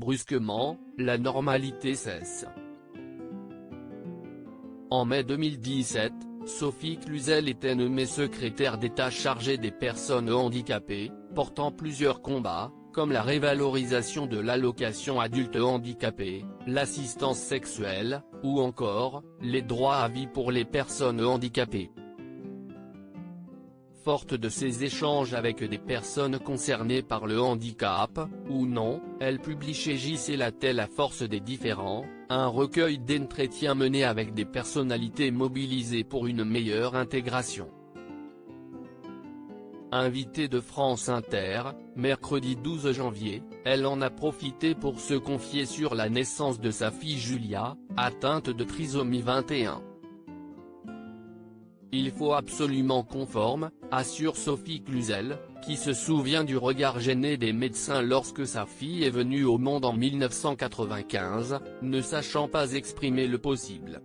Brusquement, la normalité cesse. En mai 2017, Sophie Cluzel était nommée secrétaire d'État chargée des personnes handicapées, portant plusieurs combats, comme la révalorisation de l'allocation adulte handicapé, l'assistance sexuelle, ou encore, les droits à vie pour les personnes handicapées. Forte de ses échanges avec des personnes concernées par le handicap, ou non, elle publie chez JC Latel à force des différents, un recueil d'entretiens menés avec des personnalités mobilisées pour une meilleure intégration. Invitée de France Inter, mercredi 12 janvier, elle en a profité pour se confier sur la naissance de sa fille Julia, atteinte de trisomie 21. Il faut absolument qu'on forme, assure Sophie Cluzel, qui se souvient du regard gêné des médecins lorsque sa fille est venue au monde en 1995, ne sachant pas exprimer le possible.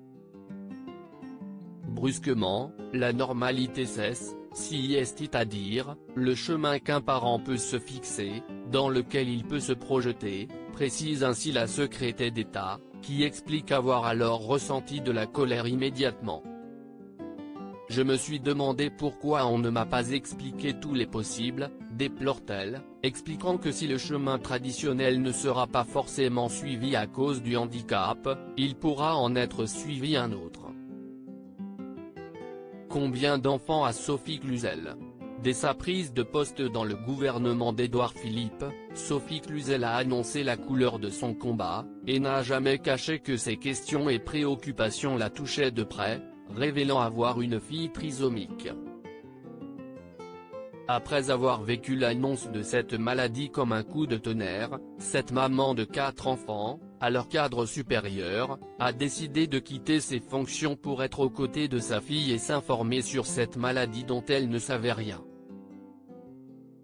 Brusquement, la normalité cesse, c'est-à-dire, le chemin qu'un parent peut se fixer, dans lequel il peut se projeter, précise ainsi la secrétaire d'État, qui explique avoir alors ressenti de la colère immédiatement. Je me suis demandé pourquoi on ne m'a pas expliqué tous les possibles, déplore-t-elle, expliquant que si le chemin traditionnel ne sera pas forcément suivi à cause du handicap, il pourra en être suivi un autre. Combien d'enfants a Sophie Cluzel? Dès sa prise de poste dans le gouvernement d'Édouard Philippe, Sophie Cluzel a annoncé la couleur de son combat, et n'a jamais caché que ses questions et préoccupations la touchaient de près, révélant avoir une fille trisomique. Après avoir vécu l'annonce de cette maladie comme un coup de tonnerre, cette maman de 4 enfants, à leur cadre supérieur, a décidé de quitter ses fonctions pour être aux côtés de sa fille et s'informer sur cette maladie dont elle ne savait rien.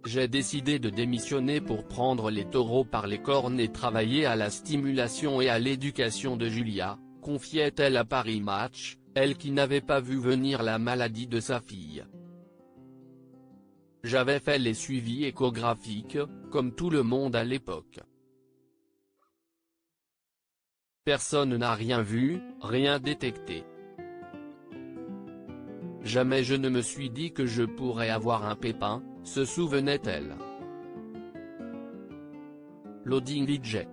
J'ai décidé de démissionner pour prendre les taureaux par les cornes et travailler à la stimulation et à l'éducation de Julia, confiait-elle à Paris Match, elle qui n'avait pas vu venir la maladie de sa fille. J'avais fait les suivis échographiques, comme tout le monde à l'époque. Personne n'a rien vu, rien détecté. Jamais je ne me suis dit que je pourrais avoir un pépin, se souvenait-elle. Loading DJ.